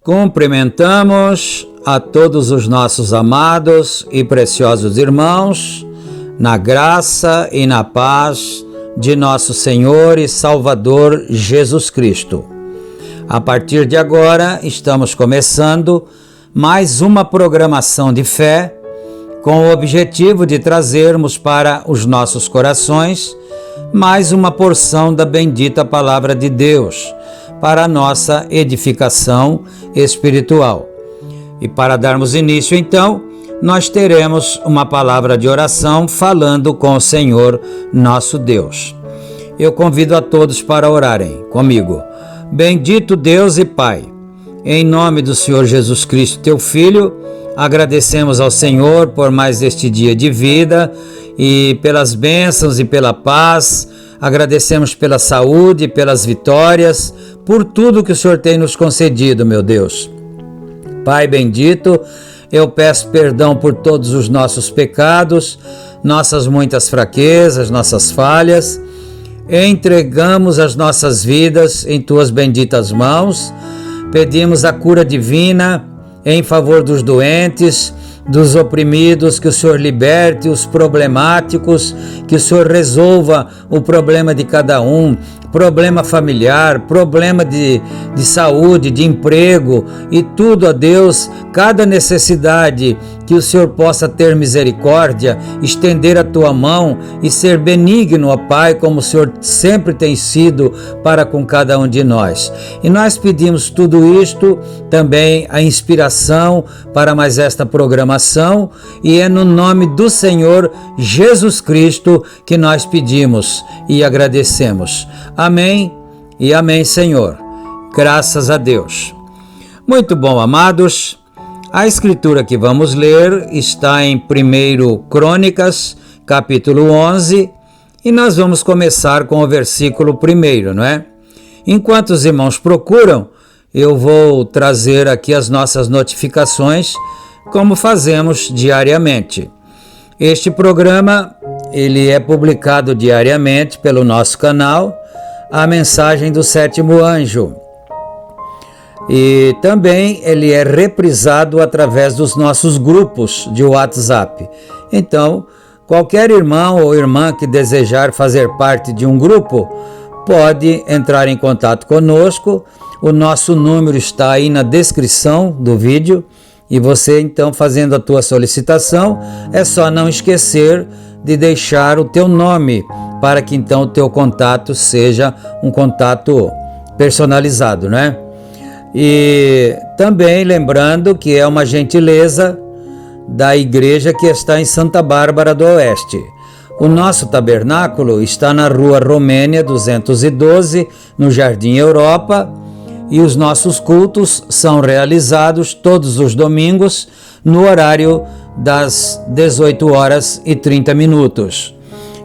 Cumprimentamos a todos os nossos amados e preciosos irmãos, na graça e na paz de nosso Senhor e Salvador Jesus Cristo. A partir de agora, estamos começando mais uma programação de fé, com o objetivo de trazermos para os nossos corações mais uma porção da bendita Palavra de Deus, para a nossa edificação espiritual. E para darmos início, então, nós teremos uma palavra de oração falando com o Senhor nosso Deus. Eu convido a todos para orarem comigo. Bendito Deus e Pai, em nome do Senhor Jesus Cristo, teu Filho, agradecemos ao Senhor por mais este dia de vida e pelas bênçãos e pela paz. Agradecemos pela saúde, pelas vitórias, por tudo que o Senhor tem nos concedido, meu Deus. Pai bendito, eu peço perdão por todos os nossos pecados, nossas muitas fraquezas, nossas falhas. Entregamos as nossas vidas em Tuas benditas mãos. Pedimos a cura divina em favor dos doentes, dos oprimidos, que o Senhor liberte os problemáticos, que o Senhor resolva o problema de cada um, problema familiar, problema de saúde, de emprego e tudo, ó Deus, cada necessidade que o Senhor possa ter misericórdia, estender a tua mão e ser benigno, ó Pai, como o Senhor sempre tem sido para com cada um de nós. E nós pedimos tudo isto, também a inspiração para mais esta programação, e é no nome do Senhor Jesus Cristo que nós pedimos e agradecemos. Amém e amém, Senhor. Graças a Deus. Muito bom, amados. A escritura que vamos ler está em 1 Crônicas, capítulo 11, e nós vamos começar com o versículo 1, não é? Enquanto os irmãos procuram, eu vou trazer aqui as nossas notificações, como fazemos diariamente. Este programa, ele é publicado diariamente pelo nosso canal, A Mensagem do Sétimo Anjo. E também ele é reprisado através dos nossos grupos de WhatsApp. Então, qualquer irmão ou irmã que desejar fazer parte de um grupo, pode entrar em contato conosco. O nosso número está aí na descrição do vídeo. E você, então, fazendo a tua solicitação, é só não esquecer de deixar o teu nome, para que então o teu contato seja um contato personalizado, né? E também lembrando que é uma gentileza da igreja que está em Santa Bárbara do Oeste. O nosso tabernáculo está na Rua Romênia 212, no Jardim Europa, e os nossos cultos são realizados todos os domingos no horário das 18h30.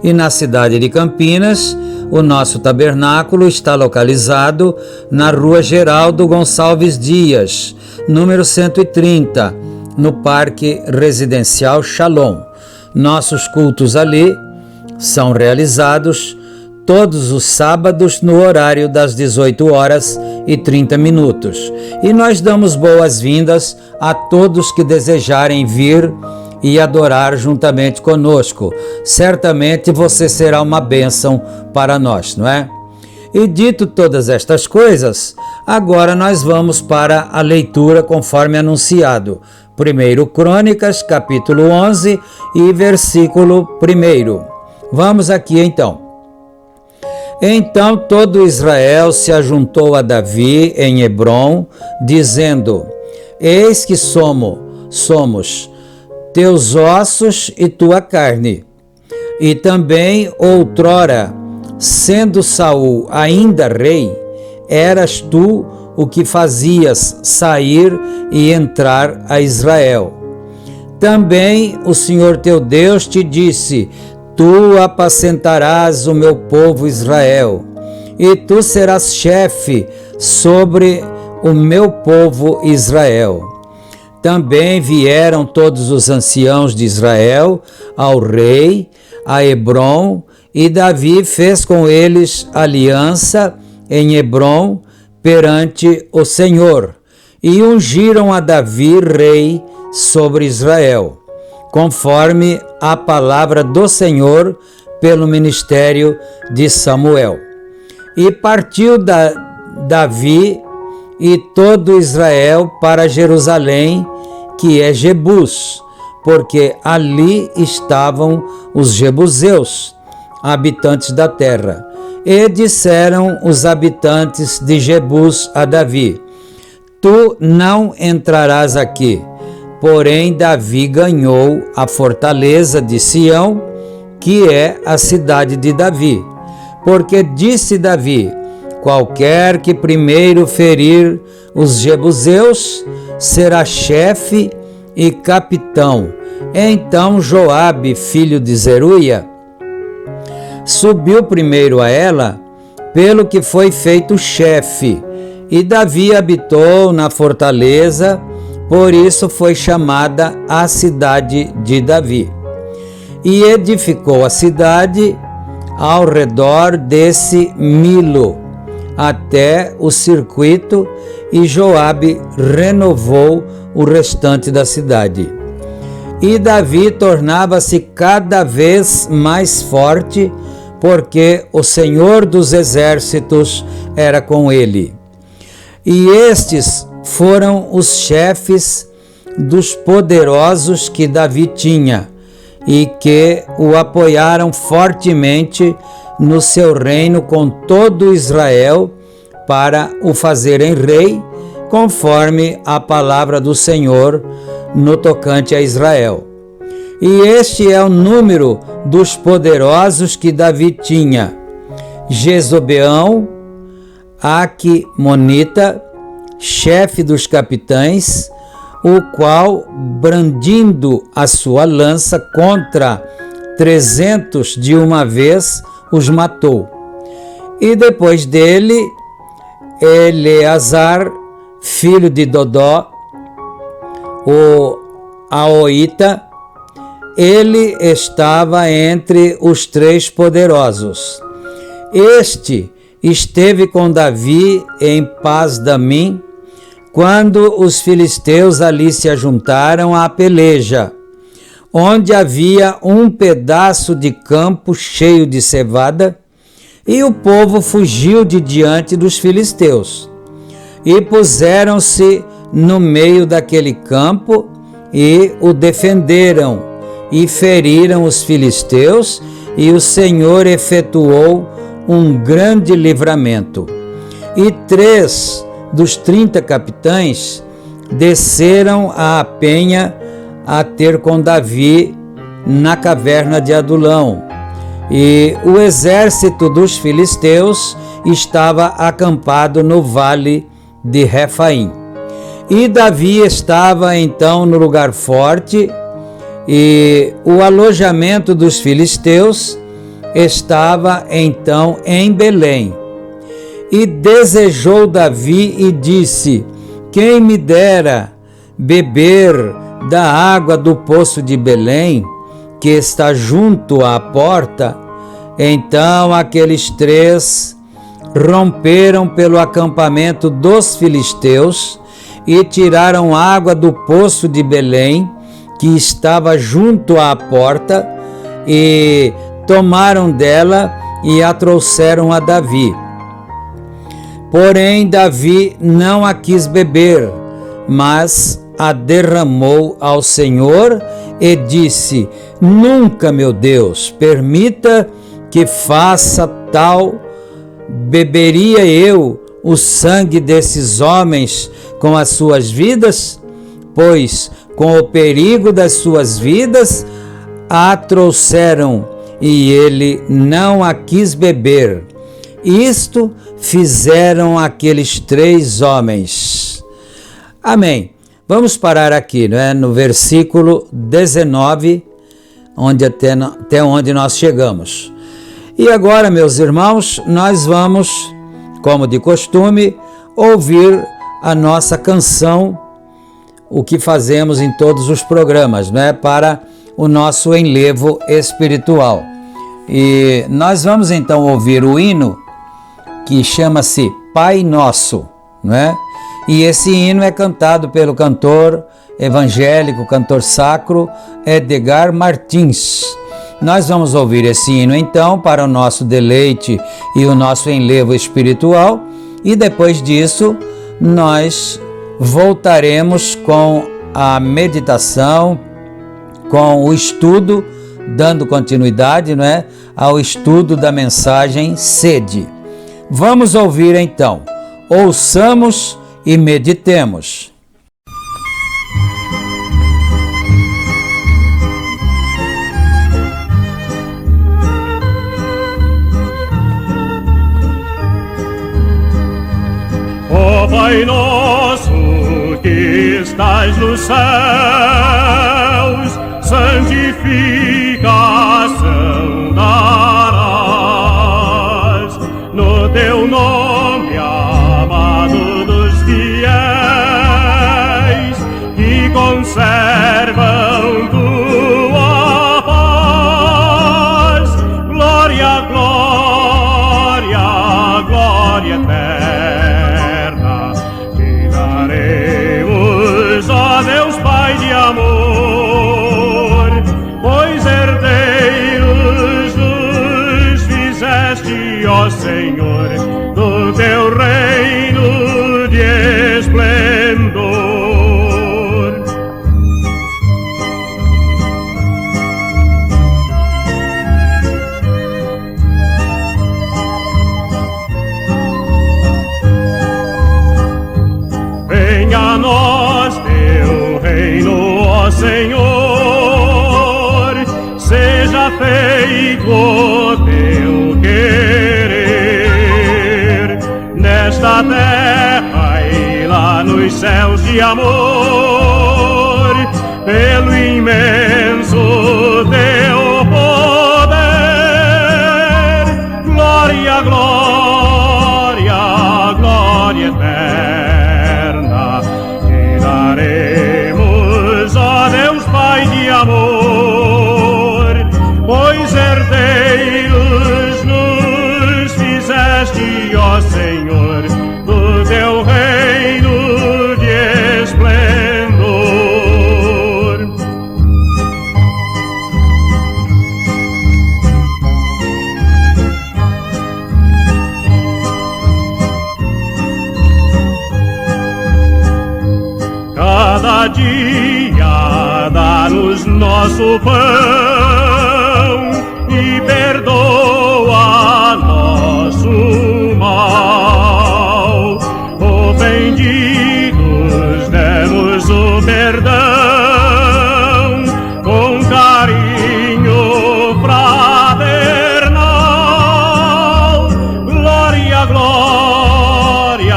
E na cidade de Campinas, o nosso tabernáculo está localizado na Rua Geraldo Gonçalves Dias, número 130, no Parque Residencial Shalom. Nossos cultos ali são realizados todos os sábados no horário das 18h30. E nós damos boas-vindas a todos que desejarem vir e adorar juntamente conosco. Certamente você será uma bênção para nós, não é? E dito todas estas coisas, agora nós vamos para a leitura conforme anunciado. 1 Crônicas, capítulo 11 e versículo 1. Vamos aqui então. Então todo Israel se ajuntou a Davi em Hebrom, dizendo: Eis que somos teus ossos e tua carne. E também outrora, sendo Saul ainda rei, eras tu o que fazias sair e entrar a Israel. Também o Senhor teu Deus te disse: Tu apacentarás o meu povo Israel, e tu serás chefe sobre o meu povo Israel. Também vieram todos os anciãos de Israel ao rei, a Hebrom, e Davi fez com eles aliança em Hebrom perante o Senhor, e ungiram a Davi rei sobre Israel, conforme a palavra do Senhor pelo ministério de Samuel. E partiu Davi e todo Israel para Jerusalém, que é Jebus, porque ali estavam os jebuseus, habitantes da terra. E disseram os habitantes de Jebus a Davi: Tu não entrarás aqui. Porém, Davi ganhou a fortaleza de Sião, que é a cidade de Davi. Porque disse Davi: Qualquer que primeiro ferir os jebuseus será chefe e capitão. Então Joabe, filho de Zeruia, subiu primeiro a ela, pelo que foi feito chefe. E Davi habitou na fortaleza, por isso foi chamada a cidade de Davi. E edificou a cidade ao redor desse Milo, até o circuito, e Joabe renovou o restante da cidade. E Davi tornava-se cada vez mais forte, porque o Senhor dos exércitos era com ele. E estes foram os chefes dos poderosos que Davi tinha e que o apoiaram fortemente no seu reino com todo Israel para o fazerem rei, conforme a palavra do Senhor no tocante a Israel. E este é o número dos poderosos que Davi tinha: Jezobeão, Aquimonita, chefe dos capitães, o qual, brandindo a sua lança contra 300 de uma vez, os matou. E depois dele, Eleazar, filho de Dodó, o Aoita, ele estava entre os 3 poderosos. Este esteve com Davi em Pas-damim, quando os filisteus ali se ajuntaram à peleja, onde havia um pedaço de campo cheio de cevada, e o povo fugiu de diante dos filisteus. E puseram-se no meio daquele campo e o defenderam, e feriram os filisteus, e o Senhor efetuou um grande livramento. E 3 dos 30 capitães desceram à penha a ter com Davi na caverna de Adulão, e o exército dos filisteus estava acampado no vale de Refaim. E Davi estava então no lugar forte, e o alojamento dos filisteus estava então em Belém. E desejou Davi e disse: quem me dera beber da água do poço de Belém, que está junto à porta. Então aqueles 3 romperam pelo acampamento dos filisteus e tiraram água do poço de Belém, que estava junto à porta, e tomaram dela e a trouxeram a Davi. Porém, Davi não a quis beber, mas a derramou ao Senhor e disse: nunca, meu Deus, permita que faça tal. Beberia eu o sangue desses homens com as suas vidas? Pois, com o perigo das suas vidas, a trouxeram, e ele não a quis beber. Isto fizeram aqueles 3 homens. Amém. Vamos parar aqui, não é? No versículo 19, até onde nós chegamos. E agora, meus irmãos, nós vamos, como de costume, ouvir a nossa canção, o que fazemos em todos os programas, não é? Para o nosso enlevo espiritual. E nós vamos então ouvir o hino que chama-se Pai Nosso, não é? E esse hino é cantado pelo cantor evangélico, cantor sacro Edgar Martins. Nós vamos ouvir esse hino então para o nosso deleite e o nosso enlevo espiritual, e depois disso nós voltaremos com a meditação, com o estudo, dando continuidade, não é, ao estudo da mensagem Sede. Vamos ouvir então. Ouçamos e meditemos. Ó Pai nosso que estás nos céus, santificação darás no teu nome, amado dos fiéis, que conservam tua paz. Glória, glória, glória eterna, te daremos, ó Deus Pai de amor, pois herdeiros nos fizeste, ó Senhor, do teu reino de esplendor. Senhor, seja feito o teu querer, nesta terra e lá nos céus de amor, pelo imenso teu poder. Glória, glória, glória eterna, te daremos, ó Deus Pai de amor, pois herdeiros nos fizeste, ó Senhor, do teu reino de esplendor. Cada dia dá-nos nosso pão e perdoa nosso mal. Ofendidos demos o perdão com carinho fraternal. Glória, glória,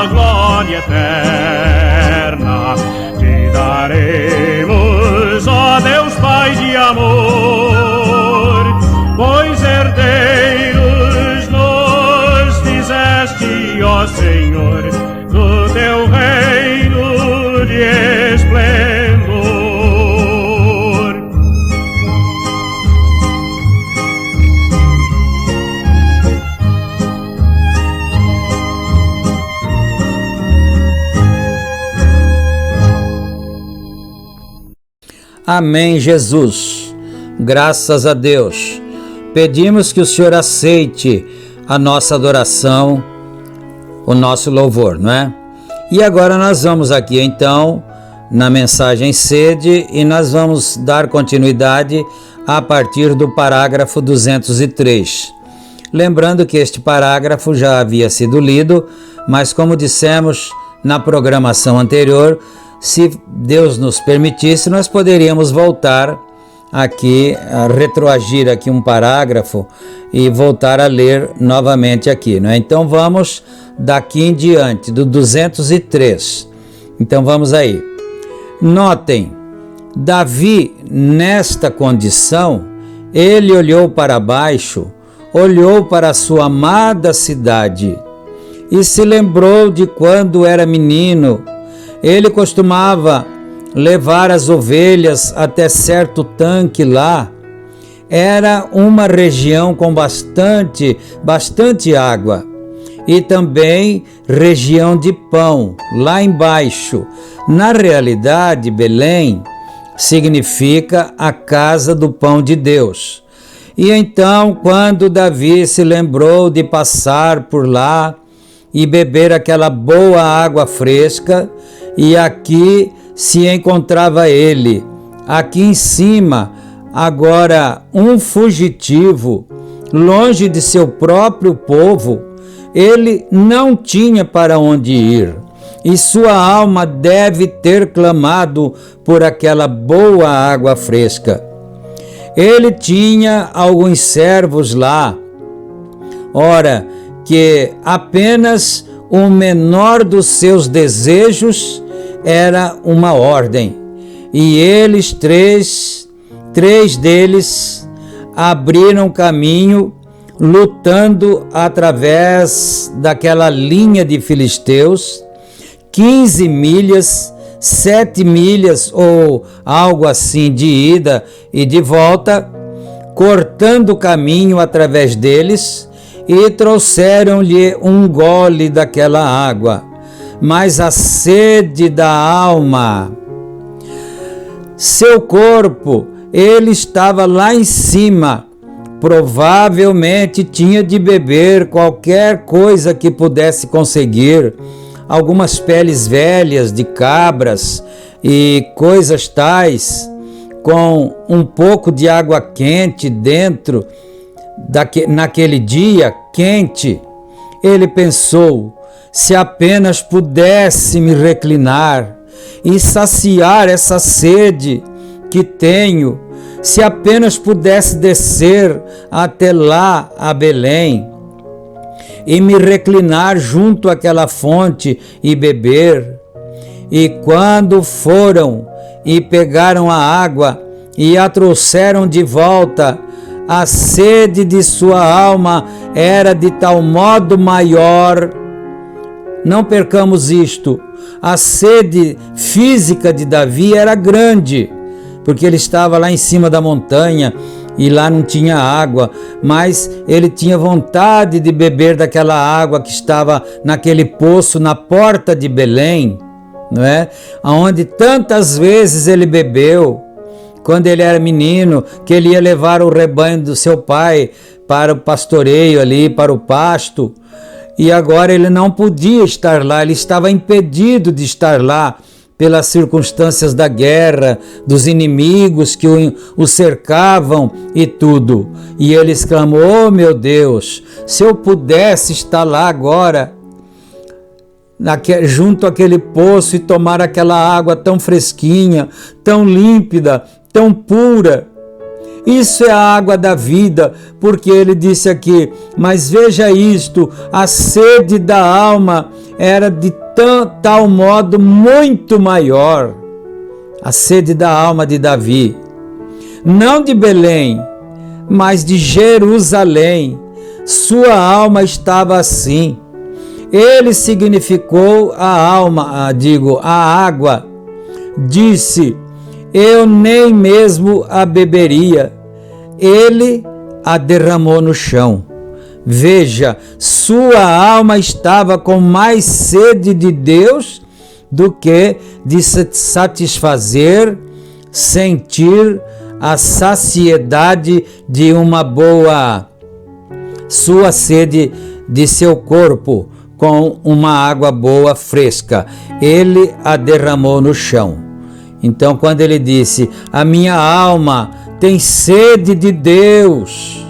glória eterna, te daremos, ó Deus Pai de amor, pois herdeiros nos fizeste, ó Senhor, do teu reino de esplendor. Amém, Jesus. Graças a Deus. Pedimos que o Senhor aceite a nossa adoração, o nosso louvor, não é? E agora nós vamos aqui então na mensagem sede e nós vamos dar continuidade a partir do parágrafo 203. Lembrando que este parágrafo já havia sido lido, mas como dissemos na programação anterior, se Deus nos permitisse, nós poderíamos voltar aqui, a retroagir aqui um parágrafo e voltar a ler novamente aqui, não é? Então vamos daqui em diante, do 203. Então vamos aí. Notem, Davi, nesta condição, ele olhou para baixo, olhou para a sua amada cidade e se lembrou de quando era menino. Ele costumava levar as ovelhas até certo tanque lá. Era uma região com bastante água. E também região de pão, lá embaixo. Na realidade, Belém significa a casa do pão de Deus. E então, quando Davi se lembrou de passar por lá e beber aquela boa água fresca, e aqui se encontrava ele, aqui em cima, agora um fugitivo, longe de seu próprio povo. Ele não tinha para onde ir, e sua alma deve ter clamado por aquela boa água fresca. Ele tinha alguns servos lá, ora, que apenas o menor dos seus desejos era uma ordem, e eles, três deles, abriram caminho, lutando através daquela linha de filisteus, 15 milhas, 7 milhas ou algo assim de ida e de volta, cortando o caminho através deles, e trouxeram-lhe um gole daquela água. Mas a sede da alma, seu corpo, ele estava lá em cima, provavelmente tinha de beber qualquer coisa que pudesse conseguir, algumas peles velhas de cabras e coisas tais, com um pouco de água quente dentro, naquele dia quente. Ele pensou: se apenas pudesse me reclinar e saciar essa sede que tenho, se apenas pudesse descer até lá a Belém e me reclinar junto àquela fonte e beber. E quando foram e pegaram a água e a trouxeram de volta, a sede de sua alma era de tal modo maior. Não percamos isto. A sede física de Davi era grande, porque ele estava lá em cima da montanha e lá não tinha água, mas ele tinha vontade de beber daquela água que estava naquele poço na porta de Belém, não é? Onde tantas vezes ele bebeu, quando ele era menino, que ele ia levar o rebanho do seu pai para o pastoreio ali, para o pasto, e agora ele não podia estar lá, ele estava impedido de estar lá pelas circunstâncias da guerra, dos inimigos que o cercavam e tudo. E ele exclamou: oh meu Deus, se eu pudesse estar lá agora, junto àquele poço, e tomar aquela água tão fresquinha, tão límpida, tão pura. Isso é a água da vida, porque ele disse aqui: mas veja isto, a sede da alma era de tal modo muito maior. A sede da alma de Davi, não de Belém, mas de Jerusalém. Sua alma estava assim. Ele significou a alma, a água. Disse: eu nem mesmo a beberia. Ele a derramou no chão. Veja, sua alma estava com mais sede de Deus do que de se satisfazer, sentir a saciedade de uma boa, sua sede de seu corpo com uma água boa, fresca. Ele a derramou no chão. Então, quando ele disse: a minha alma tem sede de Deus,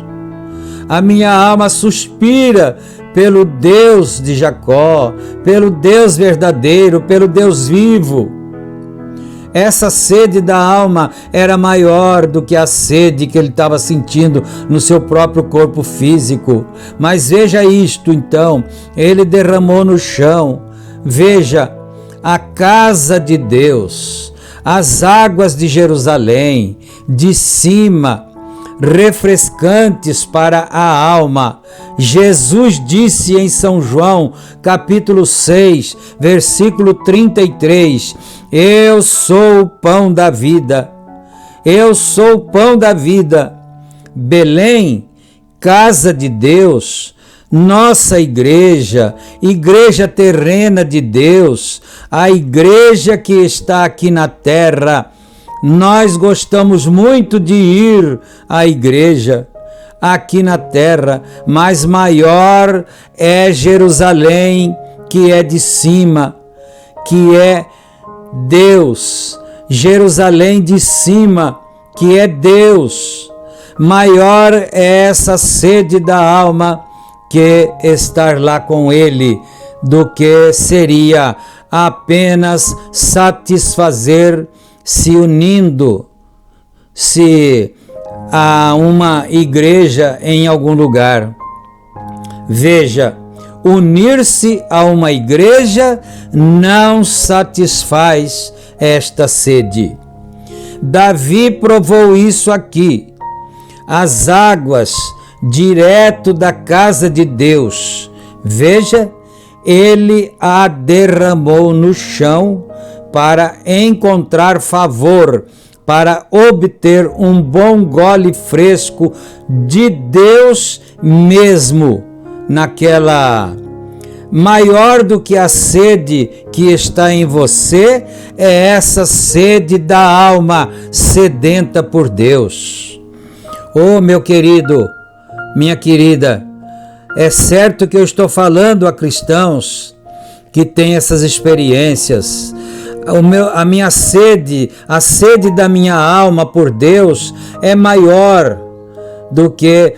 a minha alma suspira pelo Deus de Jacó, pelo Deus verdadeiro, pelo Deus vivo. Essa sede da alma era maior do que a sede que ele estava sentindo no seu próprio corpo físico. Mas veja isto então, ele derramou no chão. Veja, a casa de Deus, as águas de Jerusalém, de cima, refrescantes para a alma. Jesus disse em São João, capítulo 6, versículo 33, eu sou o pão da vida. Eu sou o pão da vida. Belém, casa de Deus, nossa igreja, igreja terrena de Deus, a igreja que está aqui na terra. Nós gostamos muito de ir à igreja aqui na terra, mas maior é Jerusalém, que é de cima, que é Deus. Jerusalém de cima, que é Deus. Maior é essa sede da alma que estar lá com Ele, do que seria apenas satisfazer, se unindo-se a uma igreja em algum lugar. Veja, unir-se a uma igreja não satisfaz esta sede. Davi provou isso aqui. As águas direto da casa de Deus. Veja, ele a derramou no chão para encontrar favor, para obter um bom gole fresco de Deus mesmo, naquela. Maior do que a sede que está em você é essa sede da alma sedenta por Deus. Oh, meu querido, minha querida, é certo que eu estou falando a cristãos que têm essas experiências. A minha sede, a sede da minha alma por Deus é maior do que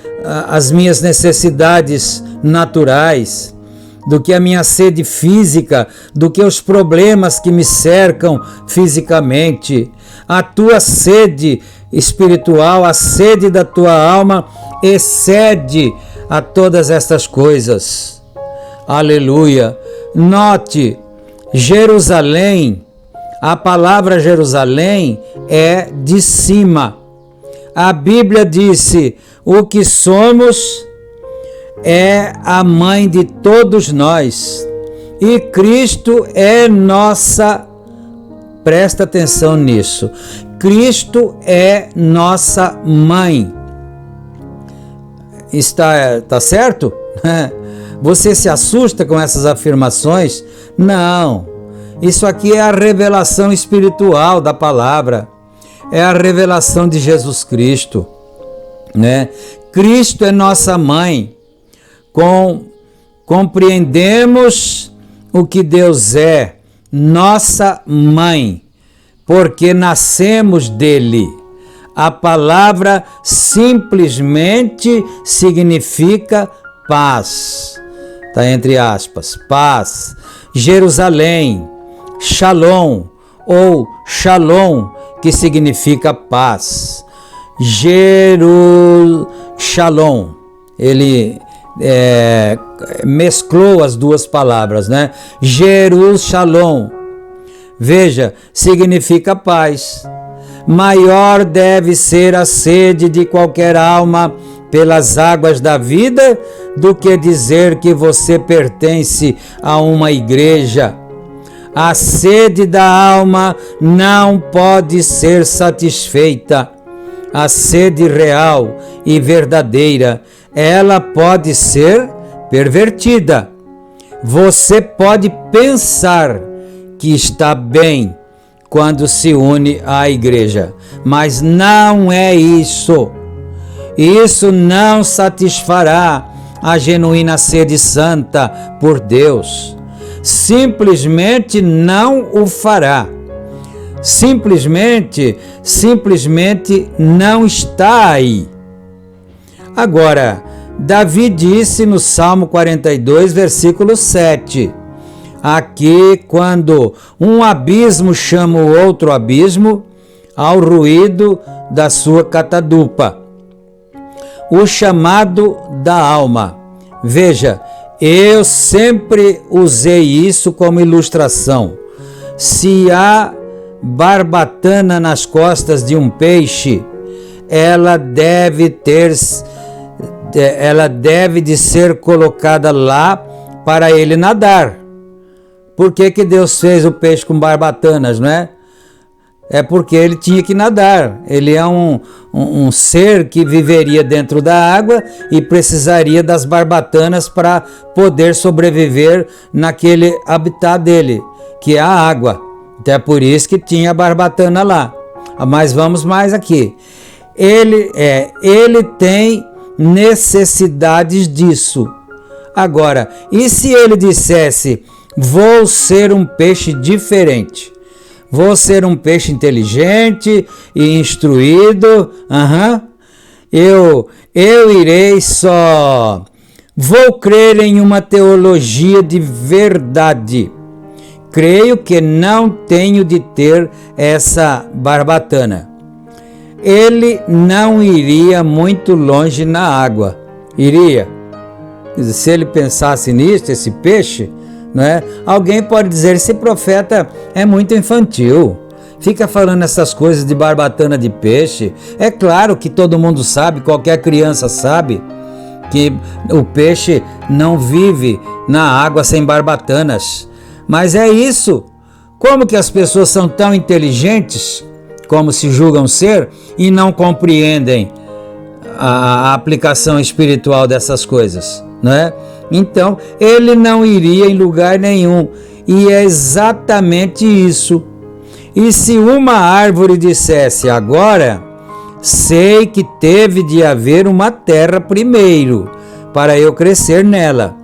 as minhas necessidades naturais. do que a minha sede física, do que os problemas que me cercam fisicamente. A tua sede espiritual, a sede da tua alma excede a todas estas coisas. Aleluia! Note, Jerusalém, a palavra Jerusalém é de cima. A Bíblia disse: o que somos é a mãe de todos nós. E Cristo é nossa, presta atenção nisso, Cristo é nossa mãe. Está certo? Você se assusta com essas afirmações? Não. Isso aqui é a revelação espiritual da palavra. É a revelação de Jesus Cristo, né? Cristo é nossa mãe. Compreendemos o que Deus é, nossa mãe, porque nascemos dele. A palavra simplesmente significa paz. Está entre aspas, paz. Jerusalém, Shalom, ou Shalom, que significa paz. Shalom, ele mesclou as duas palavras, né? Shalom, veja, significa paz. Maior deve ser a sede de qualquer alma pelas águas da vida do que dizer que você pertence a uma igreja. A sede da alma não pode ser satisfeita. A sede real e verdadeira, ela pode ser pervertida. Você pode pensar que está bem quando se une à igreja, mas não é isso. Isso não satisfará a genuína sede santa por Deus. Simplesmente não o fará. Simplesmente não está aí. Agora, Davi disse no Salmo 42, versículo 7, aqui, quando um abismo chama o outro abismo, ao ruído da sua catadupa. O chamado da alma. Veja, eu sempre usei isso como ilustração. Se há barbatana nas costas de um peixe, ela deve de ser colocada lá para ele nadar. Por que Deus fez o peixe com barbatanas, não é? É porque ele tinha que nadar. Ele é um ser que viveria dentro da água e precisaria das barbatanas para poder sobreviver naquele habitat dele, que é a água. Então é por isso que tinha a barbatana lá. Mas vamos mais aqui. Ele tem necessidades disso. Agora, e se ele dissesse: vou ser um peixe diferente, vou ser um peixe inteligente e instruído, eu irei só, vou crer em uma teologia de verdade, creio que não tenho de ter essa barbatana. Ele não iria muito longe na água, iria. Se ele pensasse nisso, esse peixe, não é? Alguém pode dizer: esse profeta é muito infantil, fica falando essas coisas de barbatana de peixe. É claro que todo mundo sabe, qualquer criança sabe, que o peixe não vive na água sem barbatanas. Mas é isso. Como que as pessoas são tão inteligentes, como se julgam ser, e não compreendem a aplicação espiritual dessas coisas, não é? Então, ele não iria em lugar nenhum, e é exatamente isso. E se uma árvore dissesse: agora sei que teve de haver uma terra primeiro, para eu crescer nela.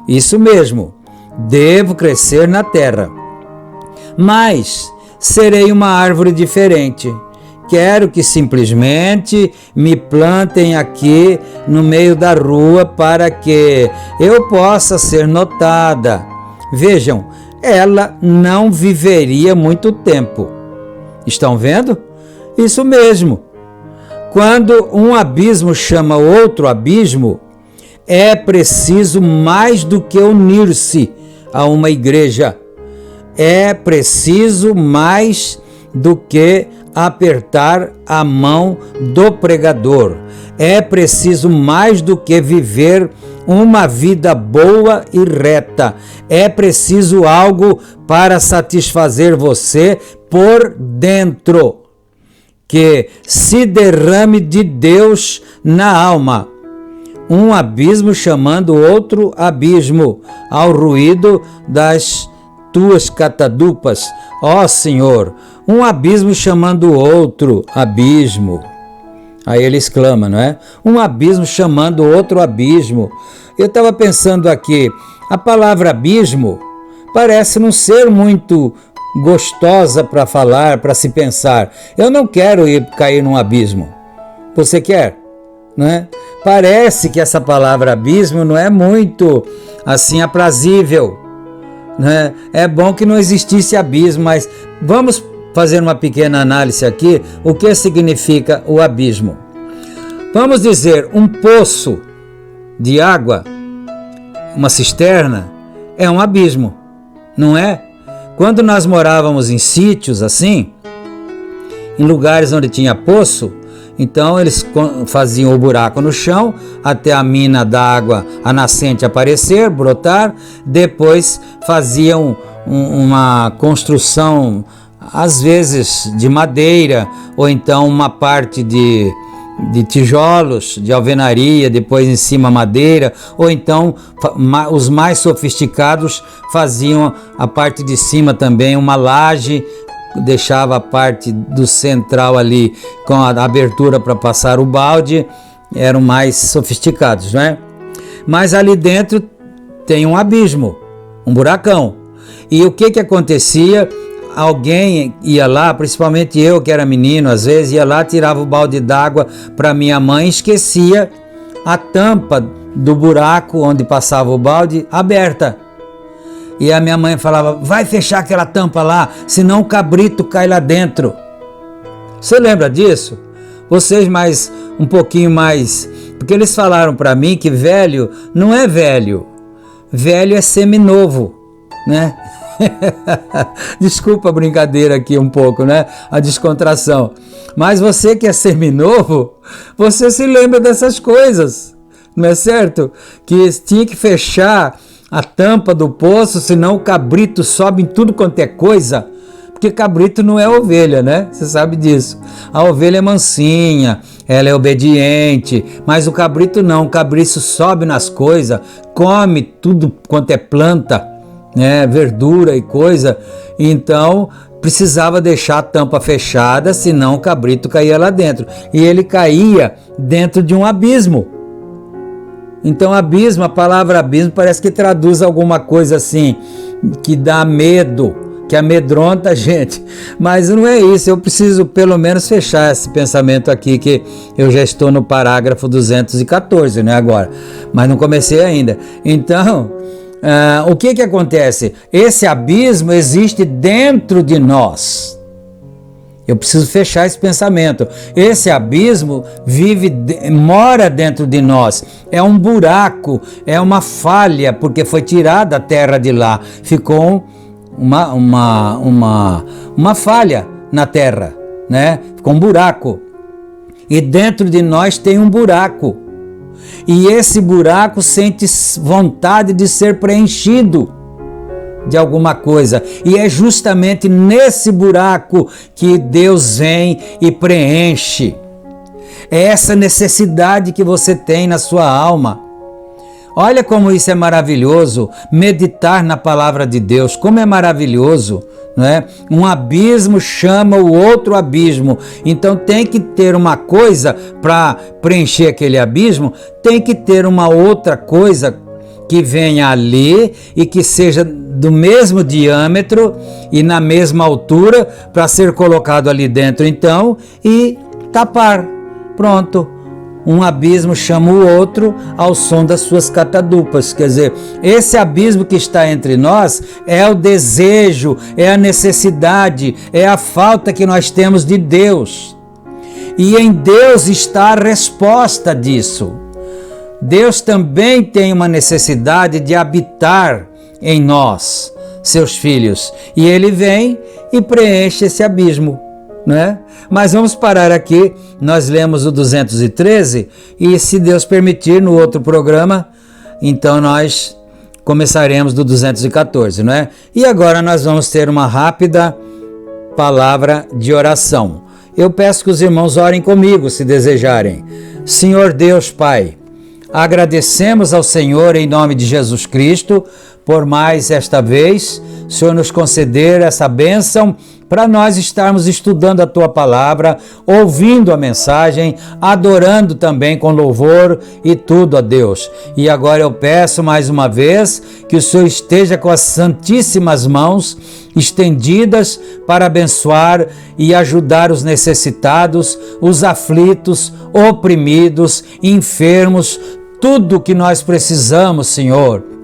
Isso mesmo, devo crescer na terra. Mas serei uma árvore diferente, quero que simplesmente me plantem aqui no meio da rua para que eu possa ser notada. Vejam, ela não viveria muito tempo. Estão vendo? Isso mesmo. Quando um abismo chama outro abismo, é preciso mais do que unir-se a uma igreja. É preciso mais do que apertar a mão do pregador. É preciso mais do que viver uma vida boa e reta. É preciso algo para satisfazer você por dentro, que se derrame de Deus na alma. Um abismo chamando outro abismo, ao ruído das tuas catadupas, ó Senhor, um abismo chamando outro abismo. Aí ele exclama, não é? Um abismo chamando outro abismo. Eu estava pensando aqui, a palavra abismo parece não ser muito gostosa para falar, para se pensar. Eu não quero cair num abismo. Você quer? Não é? Parece que essa palavra abismo não é muito assim aprazível. Né? É bom que não existisse abismo, mas vamos fazer uma pequena análise aqui. O que significa o abismo? Vamos dizer, um poço de água, uma cisterna, é um abismo, não é? Quando nós morávamos em sítios assim, em lugares onde tinha poço, então eles faziam o buraco no chão até a mina d'água, a nascente aparecer, brotar. Depois faziam uma construção, às vezes de madeira, ou então uma parte de tijolos, de alvenaria, depois em cima madeira, ou então os mais sofisticados faziam a parte de cima também uma laje, deixava a parte do central ali com a abertura para passar o balde, eram mais sofisticados, não é? Mas ali dentro tem um abismo, um buracão. E o que acontecia? Alguém ia lá, principalmente eu que era menino, às vezes ia lá, tirava o balde d'água para minha mãe, esquecia a tampa do buraco onde passava o balde aberta. E a minha mãe falava, vai fechar aquela tampa lá, senão o cabrito cai lá dentro. Você lembra disso? Vocês um pouquinho mais, porque eles falaram para mim que velho não é velho, velho é seminovo, né? Desculpa a brincadeira aqui um pouco, né? A descontração. Mas você que é seminovo, você se lembra dessas coisas, não é certo? Que tinha que fechar a tampa do poço, senão o cabrito sobe em tudo quanto é coisa, porque cabrito não é ovelha, né? Você sabe disso. A ovelha é mansinha, ela é obediente, mas o cabrito não, o cabrito sobe nas coisas, come tudo quanto é planta, né? Verdura e coisa, então precisava deixar a tampa fechada, senão o cabrito caía lá dentro, e ele caía dentro de um abismo. Então abismo, a palavra abismo parece que traduz alguma coisa assim, que dá medo, que amedronta a gente, mas não é isso. Eu preciso pelo menos fechar esse pensamento aqui, que eu já estou no parágrafo 214, né, agora, mas não comecei ainda. Então, o que acontece? Esse abismo existe dentro de nós. Eu preciso fechar esse pensamento. Esse abismo mora dentro de nós. É um buraco, é uma falha, porque foi tirada a terra de lá. Ficou uma falha na terra, né? Ficou um buraco. E dentro de nós tem um buraco. E esse buraco sente vontade de ser preenchido de alguma coisa, e é justamente nesse buraco que Deus vem e preenche. É essa necessidade que você tem na sua alma. Olha como isso é maravilhoso, meditar na palavra de Deus, como é maravilhoso, não é? Um abismo chama o outro abismo, então tem que ter uma coisa para preencher aquele abismo, tem que ter uma outra coisa que venha ali e que seja do mesmo diâmetro e na mesma altura para ser colocado ali dentro então e tapar. Pronto. Um abismo chama o outro ao som das suas catadupas. Quer dizer, esse abismo que está entre nós é o desejo, é a necessidade, é a falta que nós temos de Deus. E em Deus está a resposta disso. Deus também tem uma necessidade de habitar em nós, seus filhos. E Ele vem e preenche esse abismo, né? Mas vamos parar aqui. Nós lemos o 213 e, se Deus permitir, no outro programa, então nós começaremos do 214, não é? E agora nós vamos ter uma rápida palavra de oração. Eu peço que os irmãos orem comigo, se desejarem. Senhor Deus Pai, agradecemos ao Senhor em nome de Jesus Cristo por mais esta vez, o Senhor nos conceder essa bênção para nós estarmos estudando a Tua Palavra, ouvindo a mensagem, adorando também com louvor e tudo a Deus. E agora eu peço mais uma vez que o Senhor esteja com as santíssimas mãos estendidas para abençoar e ajudar os necessitados, os aflitos, oprimidos, enfermos, tudo que nós precisamos, Senhor.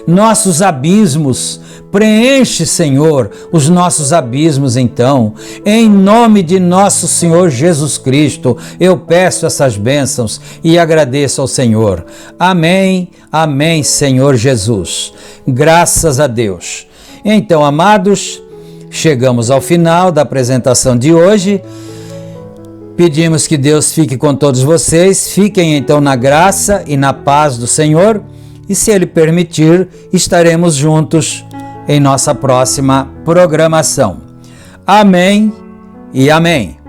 Nossos abismos, preenche, Senhor, os nossos abismos então, em nome de nosso Senhor Jesus Cristo, eu peço essas bênçãos e agradeço ao Senhor. Amém, amém, Senhor Jesus, graças a Deus. Então, amados, chegamos ao final da apresentação de hoje. Pedimos que Deus fique com todos vocês, fiquem então na graça e na paz do Senhor. E se Ele permitir, estaremos juntos em nossa próxima programação. Amém e amém.